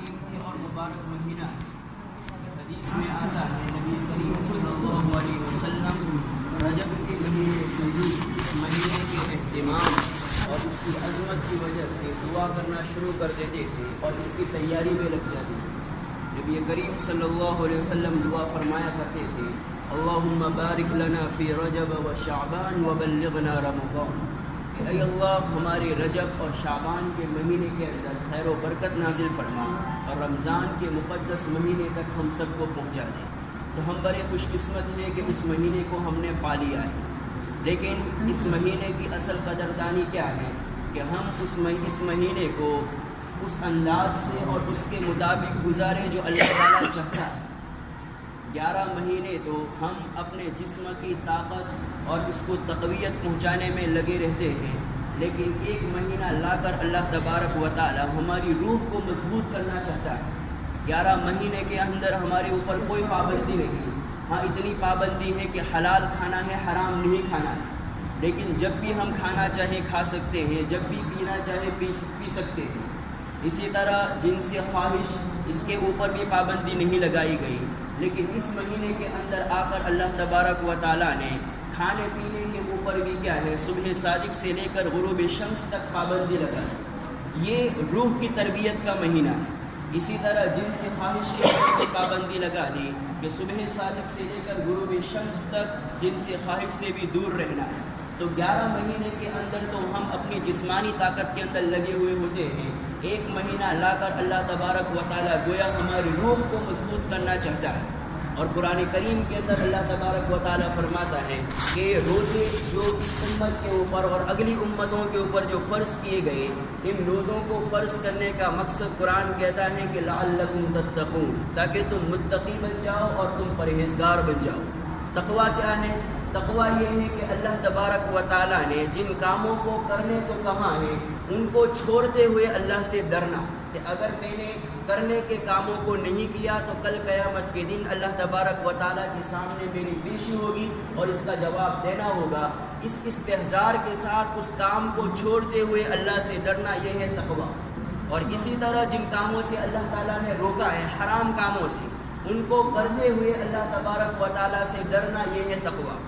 قیمتی اور مبارک مہینہ ہے۔ حدیث میں آتا ہے نبی کریم صلی اللہ علیہ وسلم رجب کے مہینے سے اس مہینے کے اہتمام اور اس کی عظمت کی وجہ سے دعا کرنا شروع کر دیتے تھے اور اس کی تیاری میں لگ جاتے تھے۔ نبی کریم صلی اللہ علیہ وسلم دعا فرمایا کرتے تھے اللہم بارک لنا فی رجب و شعبان وبلغنا رمضان، کہ اے اللہ ہمارے رجب اور شعبان کے مہینے کے اندر خیر و برکت نازل فرما اور رمضان کے مقدس مہینے تک ہم سب کو پہنچا دے۔ تو ہم بڑے خوش قسمت ہیں کہ اس مہینے کو ہم نے پا لیا ہے، لیکن اس مہینے کی اصل قدردانی کیا ہے کہ ہم اس مہینے کو اس انداز سے اور اس کے مطابق گزارے جو اللہ تعالیٰ چاہتا ہے۔ 11 مہینے تو ہم اپنے جسم کی طاقت اور اس کو تقویت پہنچانے میں لگے رہتے ہیں، لیکن ایک مہینہ لا کر اللہ تبارک و تعالی ہماری روح کو مضبوط کرنا چاہتا ہے۔ 11 مہینے کے اندر ہمارے اوپر کوئی پابندی نہیں، ہاں اتنی پابندی ہے کہ حلال کھانا ہے، حرام نہیں کھانا ہے، لیکن جب بھی ہم کھانا چاہیں کھا سکتے ہیں، جب بھی پینا چاہیں پی سکتے ہیں۔ اسی طرح جنس خواہش اس کے اوپر بھی پابندی نہیں لگائی گئی، لیکن اس مہینے کے اندر آ کر اللہ تبارک و تعالیٰ نے کھانے پینے کے اوپر بھی کیا ہے صبح صادق سے لے کر غروب شمس تک پابندی لگا دی۔ یہ روح کی تربیت کا مہینہ ہے۔ اسی طرح جنس خواہش کے اوپر بھی پابندی لگا دی کہ صبح صادق سے لے کر غروب شمس تک جنس خواہش سے بھی دور رہنا ہے۔ تو 11 مہینے کے اندر تو ہم اپنی جسمانی طاقت کے اندر لگے ہوئے ہوتے ہیں، ایک مہینہ لا کر اللہ تبارک و تعالیٰ گویا ہماری روح کو مضبوط کرنا چاہتا ہے۔ اور قرآن کریم کے اندر اللہ تبارک و تعالیٰ فرماتا ہے کہ روزے جو اس امت کے اوپر اور اگلی امتوں کے اوپر جو فرض کیے گئے، ان روزوں کو فرض کرنے کا مقصد قرآن کہتا ہے کہ لعلکم تتقون، تاکہ تم متقی بن جاؤ اور تم پرہیزگار بن جاؤ۔ تقویٰ کیا ہے؟ تقویٰ یہ ہے کہ اللہ تبارک و تعالیٰ نے جن کاموں کو کرنے کو کہا ہے ان کو چھوڑتے ہوئے اللہ سے ڈرنا، کہ اگر میں نے کرنے کے کاموں کو نہیں کیا تو کل قیامت کے دن اللہ تبارک و تعالیٰ کے سامنے میری پیشی ہوگی اور اس کا جواب دینا ہوگا۔ اس استحضار کے ساتھ اس کام کو چھوڑتے ہوئے اللہ سے ڈرنا، یہ ہے تقویٰ۔ اور اسی طرح جن کاموں سے اللہ تعالیٰ نے روکا ہے، حرام کاموں سے، ان کو کرتے ہوئے اللہ تبارک و تعالیٰ سے ڈرنا، یہ ہے تقویٰ۔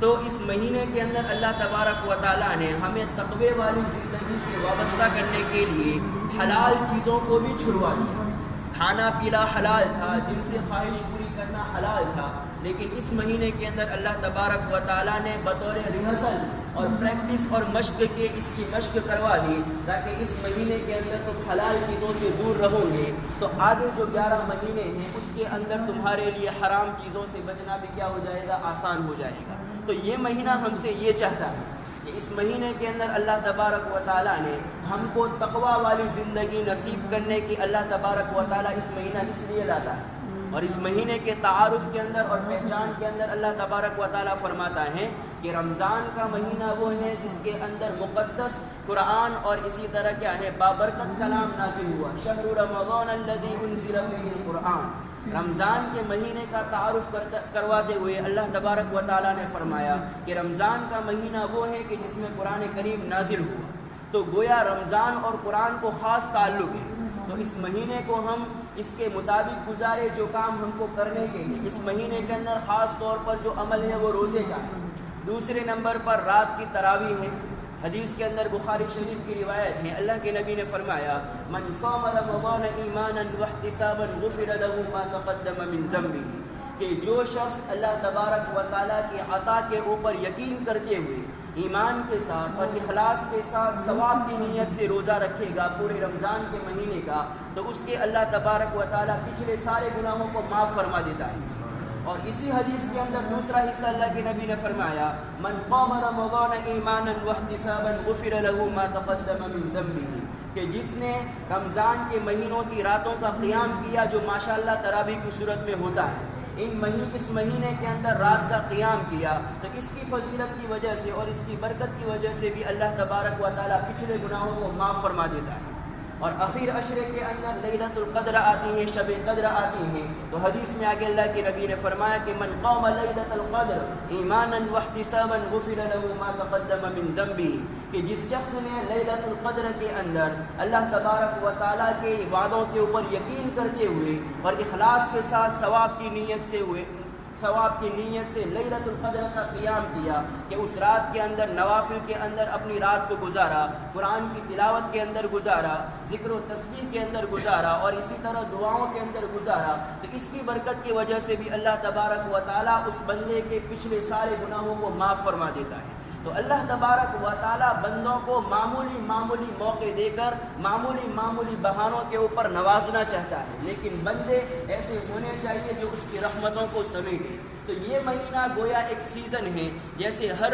تو اس مہینے کے اندر اللہ تبارک و تعالیٰ نے ہمیں تقوی والی زندگی سے وابستہ کرنے کے لیے حلال چیزوں کو بھی چھڑوا دیا۔ کھانا پینا حلال تھا، جن سے خواہش پوری کرنا حلال تھا، لیکن اس مہینے کے اندر اللہ تبارک و تعالیٰ نے بطور ریہرسل اور پریکٹس اور مشق کے اس کی مشق کروا دی، تاکہ اس مہینے کے اندر تم حلال چیزوں سے دور رہو گے تو آگے جو 11 مہینے ہیں اس کے اندر تمہارے لیے حرام چیزوں سے بچنا بھی کیا ہو جائے گا، آسان ہو جائے گا۔ تو یہ مہینہ ہم سے یہ چاہتا ہے کہ اس مہینے کے اندر اللہ تبارک و تعالیٰ نے ہم کو تقوی والی زندگی نصیب کرنے کی اللہ تبارک و تعالیٰ اس مہینہ اس لیے لاتا ہے۔ اور اس مہینے کے تعارف کے اندر اور پہچان کے اندر اللہ تبارک و تعالیٰ فرماتا ہے کہ رمضان کا مہینہ وہ ہے جس کے اندر مقدس قرآن اور اسی طرح کیا ہے بابرکت کلام نازل ہوا۔ شہر رمضان الذی انزل فیہ القرآن، رمضان کے مہینے کا تعارف کرواتے ہوئے اللہ تبارک و تعالیٰ نے فرمایا کہ رمضان کا مہینہ وہ ہے کہ جس میں قرآن کریم نازل ہوا۔ تو گویا رمضان اور قرآن کو خاص تعلق ہے، تو اس مہینے کو ہم اس کے مطابق گزارے جو کام ہم کو کرنے کے ہیں۔ اس مہینے کے اندر خاص طور پر جو عمل ہے وہ روزے کا ہے۔ دوسرے نمبر پر رات کی تراویح ہے۔ حدیث کے اندر بخاری شریف کی روایت ہے، اللہ کے نبی نے فرمایا من صام رمضان ایمانا واحتسابا غفر له ما تقدم من ذنبه، کہ جو شخص اللہ تبارک و تعالیٰ کی عطا کے اوپر یقین کرتے ہوئے ایمان کے ساتھ اور اخلاص کے ساتھ ثواب کی نیت سے روزہ رکھے گا پورے رمضان کے مہینے کا، تو اس کے اللہ تبارک و تعالیٰ پچھلے سارے گناہوں کو معاف فرما دیتا ہے۔ اور اسی حدیث کے اندر دوسرا حصہ اللہ کے نبی نے فرمایا من قام رمضان ایمانا واحتسابا غفر له ما تقدم من ذنبه، کہ جس نے رمضان کے مہینوں کی راتوں کا قیام کیا جو ماشاءاللہ تراویح کی صورت میں ہوتا ہے، اس مہینے کے اندر رات کا قیام کیا، تو اس کی فضیلت کی وجہ سے اور اس کی برکت کی وجہ سے بھی اللہ تبارک و تعالیٰ پچھلے گناہوں کو معاف فرما دیتا ہے۔ اور آخر عشرے کے اندر لیلۃ القدر آتی ہے، شب قدر آتی ہیں. تو حدیث میں آگے اللہ کے نبی نے فرمایا کہ من قام لیلۃ القدر ایمانا واحتسابا غفر له ما تقدم من ذنبه، کہ جس شخص نے لیلۃ القدر کے اندر اللہ تبارک و تعالیٰ کے وعدوں کے اوپر یقین کرتے ہوئے اور اخلاص کے ساتھ ثواب کی نیت سے لیلۃ القدر کا قیام کیا، کہ اس رات کے اندر نوافل کے اندر اپنی رات کو گزارا، قرآن کی تلاوت کے اندر گزارا، ذکر و تسبیح کے اندر گزارا، اور اسی طرح دعاؤں کے اندر گزارا، تو اس کی برکت کی وجہ سے بھی اللہ تبارک و تعالیٰ اس بندے کے پچھلے سارے گناہوں کو معاف فرما دیتا ہے. تو اللہ تبارک و تعالیٰ بندوں کو معمولی موقع دے کر معمولی بہانوں کے اوپر نوازنا چاہتا ہے، لیکن بندے ایسے ہونے چاہیے جو اس کی رحمتوں کو سمیٹے. تو یہ مہینہ گویا ایک سیزن ہے، جیسے ہر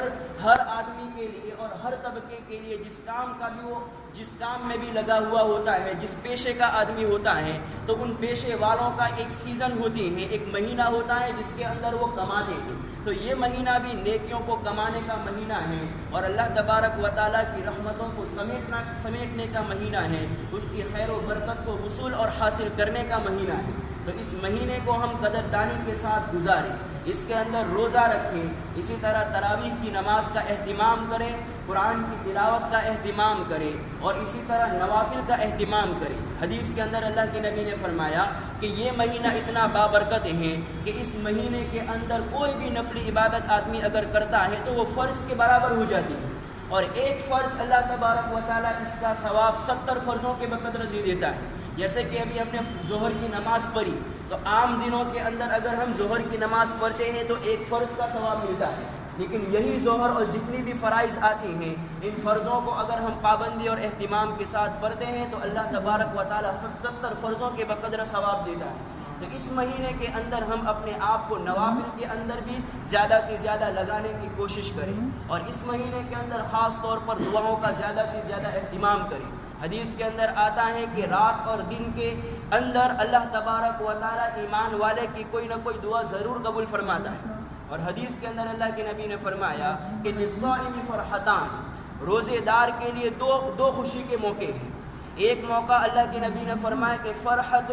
آدمی کے لیے اور ہر طبقے کے لیے جس کام میں بھی لگا ہوا ہوتا ہے، جس پیشے کا آدمی ہوتا ہے، تو ان پیشے والوں کا ایک سیزن ہوتی ہے، ایک مہینہ ہوتا ہے جس کے اندر وہ کماتے ہیں. تو یہ مہینہ بھی نیکیوں کو کمانے کا مہینہ ہے، اور اللہ تبارک و تعالیٰ کی رحمتوں کو سمیٹنے کا مہینہ ہے، اس کی خیر و برکت کو وصول اور حاصل کرنے کا مہینہ ہے. تو اس مہینے کو ہم قدردانی کے ساتھ گزاریں، اس کے اندر روزہ رکھیں، اسی طرح تراویح کی نماز کا اہتمام کریں، قرآن کی تلاوت کا اہتمام کریں، اور اسی طرح نوافل کا اہتمام کریں. حدیث کے اندر اللہ کے نبی نے فرمایا کہ یہ مہینہ اتنا بابرکت ہے کہ اس مہینے کے اندر کوئی بھی نفلی عبادت آدمی اگر کرتا ہے تو وہ فرض کے برابر ہو جاتی ہے، اور ایک فرض اللہ تبارک و تعالیٰ اس کا ثواب 70 فرضوں کے بقدر دے دیتا ہے. جیسے کہ ابھی ہم نے ظہر کی نماز پڑھی، تو عام دنوں کے اندر اگر ہم ظہر کی نماز پڑھتے ہیں تو ایک فرض کا ثواب ملتا ہے، لیکن یہی ظہر اور جتنی بھی فرائض آتی ہیں، ان فرضوں کو اگر ہم پابندی اور اہتمام کے ساتھ پڑھتے ہیں تو اللہ تبارک و تعالیٰ 70 فرضوں کے بقدر ثواب دیتا ہے. تو اس مہینے کے اندر ہم اپنے آپ کو نوافل کے اندر بھی زیادہ سے زیادہ لگانے کی کوشش کریں، اور اس مہینے کے اندر خاص طور پر دعاؤں کا زیادہ سے زیادہ اہتمام کریں. حدیث کے اندر آتا ہے کہ رات اور دن کے اندر اللہ تبارک و تعالیٰ ایمان والے کی کوئی نہ کوئی دعا ضرور قبول فرماتا ہے. اور حدیث کے اندر اللہ کے نبی نے فرمایا کہ للصائم فرحتان، روزے دار کے لیے دو خوشی کے موقع ہیں. ایک موقع اللہ کے نبی نے فرمایا کہ فرحت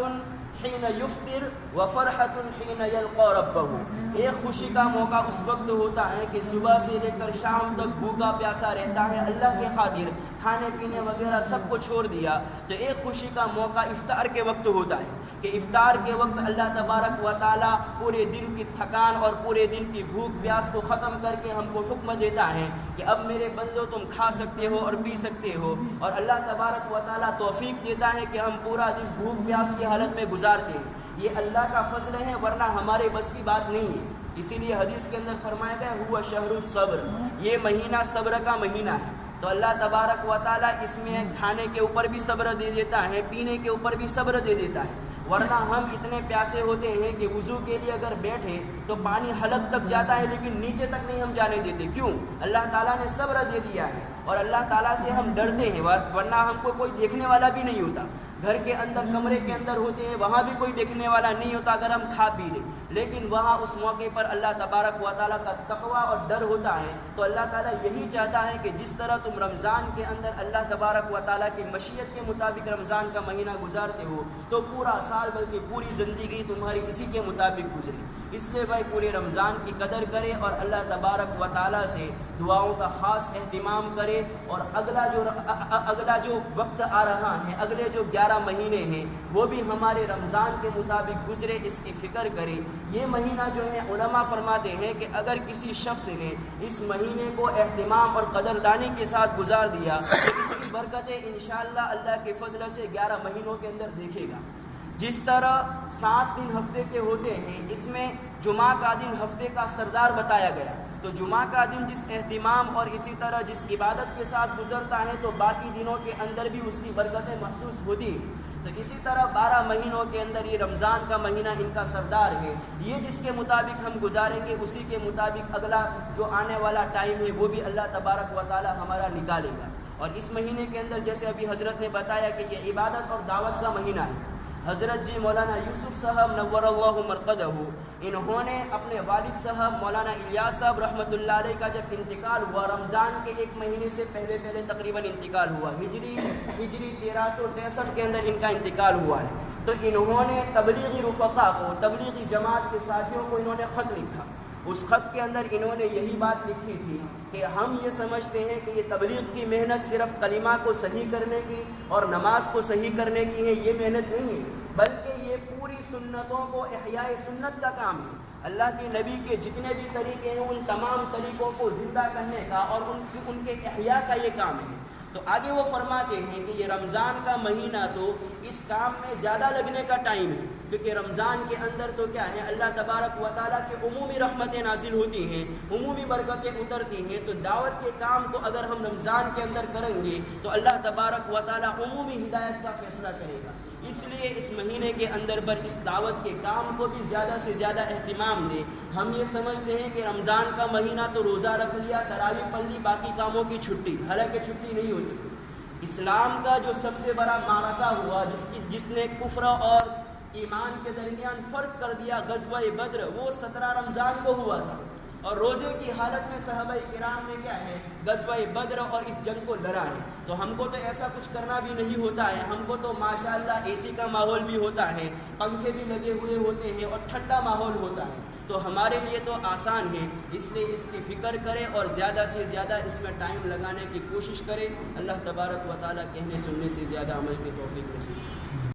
حین یفطر و فرحت حین یلقا ربہ، ایک خوشی کا موقع اس وقت ہوتا ہے کہ صبح سے لے کر شام تک بھوکا پیاسا رہتا ہے، اللہ کے خاطر کھانے پینے وغیرہ سب کو چھوڑ دیا. تو ایک خوشی کا موقع افطار کے وقت ہوتا ہے کہ افطار کے وقت اللہ تبارک و تعالیٰ پورے دن کی تھکان اور پورے دن کی بھوک پیاس کو ختم کر کے ہم کو حکم دیتا ہے کہ اب میرے بندو تم کھا سکتے ہو اور پی سکتے ہو. اور اللہ تبارک و تعالیٰ توفیق دیتا ہے کہ ہم پورا دن بھوک پیاس کی حالت میں گزارتے ہیں. یہ اللہ کا فضل ہے، ورنہ ہمارے بس کی بات نہیں ہے. اسی لیے حدیث کے اندر فرمایا گیا ہوا شہر الصبر، یہ مہینہ صبر کا مہینہ ہے. تو اللہ تبارک و تعالیٰ اس میں کھانے کے اوپر بھی صبر دے دیتا ہے، پینے کے اوپر بھی صبر دے دیتا ہے. ورنہ ہم اتنے پیاسے ہوتے ہیں کہ وضو کے لیے اگر بیٹھیں تو پانی حلق تک جاتا ہے لیکن نیچے تک نہیں ہم جانے دیتے. کیوں؟ اللہ تعالیٰ نے صبر دے دیا ہے، اور اللہ تعالیٰ سے ہم ڈرتے ہیں، ورنہ ہم کو کوئی دیکھنے والا بھی نہیں ہوتا. گھر کے اندر کمرے کے اندر ہوتے ہیں، وہاں بھی کوئی دیکھنے والا نہیں ہوتا اگر ہم کھا پی لیں، لیکن وہاں اس موقع پر اللہ تبارک و تعالیٰ کا تقویٰ اور ڈر ہوتا ہے. تو اللہ تعالیٰ یہی چاہتا ہے کہ جس طرح تم رمضان کے اندر اللہ تبارک و تعالیٰ کی مشیت کے مطابق رمضان کا مہینہ گزارتے ہو تو پورا سال بلکہ پوری زندگی تمہاری اسی کے مطابق گزرے. اس لیے بھائی پورے رمضان کی قدر کرے اور اللہ تبارک و تعالیٰ سے دعاؤں کا خاص اہتمام کرے. اور اگلا جو وقت آ رہا ہے، اگلے جو 11 مہینے ہیں وہ بھی ہمارے رمضان کے مطابق گزرے، اس کی فکر کرے. یہ مہینہ جو ہے علماء فرماتے ہیں کہ اگر کسی شخص نے اس مہینے کو اہتمام اور قدردانی کے ساتھ گزار دیا تو اس کی برکتیں انشاءاللہ اللہ کے فضل سے 11 مہینوں کے اندر دیکھے گا. جس طرح 7 دن ہفتے کے ہوتے ہیں، اس میں جمعہ کا دن ہفتے کا سردار بتایا گیا. تو جمعہ کا دن جس اہتمام اور اسی طرح جس عبادت کے ساتھ گزرتا ہے تو باقی دنوں کے اندر بھی اس کی برکتیں محسوس ہوتی ہیں. تو اسی طرح 12 مہینوں کے اندر یہ رمضان کا مہینہ ان کا سردار ہے. یہ جس کے مطابق ہم گزاریں گے اسی کے مطابق اگلا جو آنے والا ٹائم ہے وہ بھی اللہ تبارک و تعالی ہمارا نکالے گا. اور اس مہینے کے اندر جیسے ابھی حضرت نے بتایا کہ یہ عبادت اور دعوت کا مہینہ ہے. حضرت جی مولانا یوسف صاحب نور اللہ مرقدہ، انہوں نے اپنے والد صاحب مولانا الیاس صاحب رحمۃ اللہ علیہ کا جب انتقال ہوا، رمضان کے ایک مہینے سے پہلے تقریباً انتقال ہوا، ہجری 1363 کے اندر ان کا انتقال ہوا ہے، تو انہوں نے تبلیغی رفقا کو، تبلیغی جماعت کے ساتھیوں کو انہوں نے خط لکھا۔ اس خط کے اندر انہوں نے یہی بات لکھی تھی کہ ہم یہ سمجھتے ہیں کہ یہ تبلیغ کی محنت صرف کلمہ کو صحیح کرنے کی اور نماز کو صحیح کرنے کی ہے، یہ محنت نہیں ہے، بلکہ یہ پوری سنتوں کو احیاء سنت کا کام ہے۔ اللہ کے نبی کے جتنے بھی طریقے ہیں ان تمام طریقوں کو زندہ کرنے کا اور ان کے احیاء کا یہ کام ہے۔ تو آگے وہ فرماتے ہیں کہ یہ رمضان کا مہینہ تو اس کام میں زیادہ لگنے کا ٹائم ہے، کیونکہ رمضان کے اندر تو کیا ہے، اللہ تبارک و تعالیٰ کی عمومی رحمتیں نازل ہوتی ہیں، عمومی برکتیں اترتی ہیں، تو دعوت کے کام کو اگر ہم رمضان کے اندر کریں گے تو اللہ تبارک و تعالیٰ عمومی ہدایت کا فیصلہ کرے گا۔ اس لیے اس مہینے کے اندر اس دعوت کے کام کو بھی زیادہ سے زیادہ اہتمام دیں۔ ہم یہ سمجھتے ہیں کہ رمضان کا مہینہ تو روزہ رکھ لیا، تراویح پڑھ لی، باقی کاموں کی چھٹی، حالانکہ چھٹی نہیں ہوتی۔ اسلام کا جو سب سے بڑا معرکہ ہوا، جس نے کفر اور ایمان کے درمیان فرق کر دیا، غزوہ بدر، وہ 17 رمضان کو ہوا تھا، اور روزے کی حالت میں صحابہ کرام نے کیا ہے، غزوہ بدر اور اس جنگ کو لڑا ہے۔ تو ہم کو تو ایسا کچھ کرنا بھی نہیں ہوتا ہے، ہم کو تو ماشاءاللہ اے سی کا ماحول بھی ہوتا ہے، پنکھے بھی لگے ہوئے ہوتے ہیں اور ٹھنڈا ماحول ہوتا ہے، تو ہمارے لیے تو آسان ہے، اس لیے اس کی فکر کریں اور زیادہ سے زیادہ اس میں ٹائم لگانے کی کوشش کریں۔ اللہ تبارک و تعالیٰ کہنے سننے سے زیادہ عمل کی توفیق نصیب۔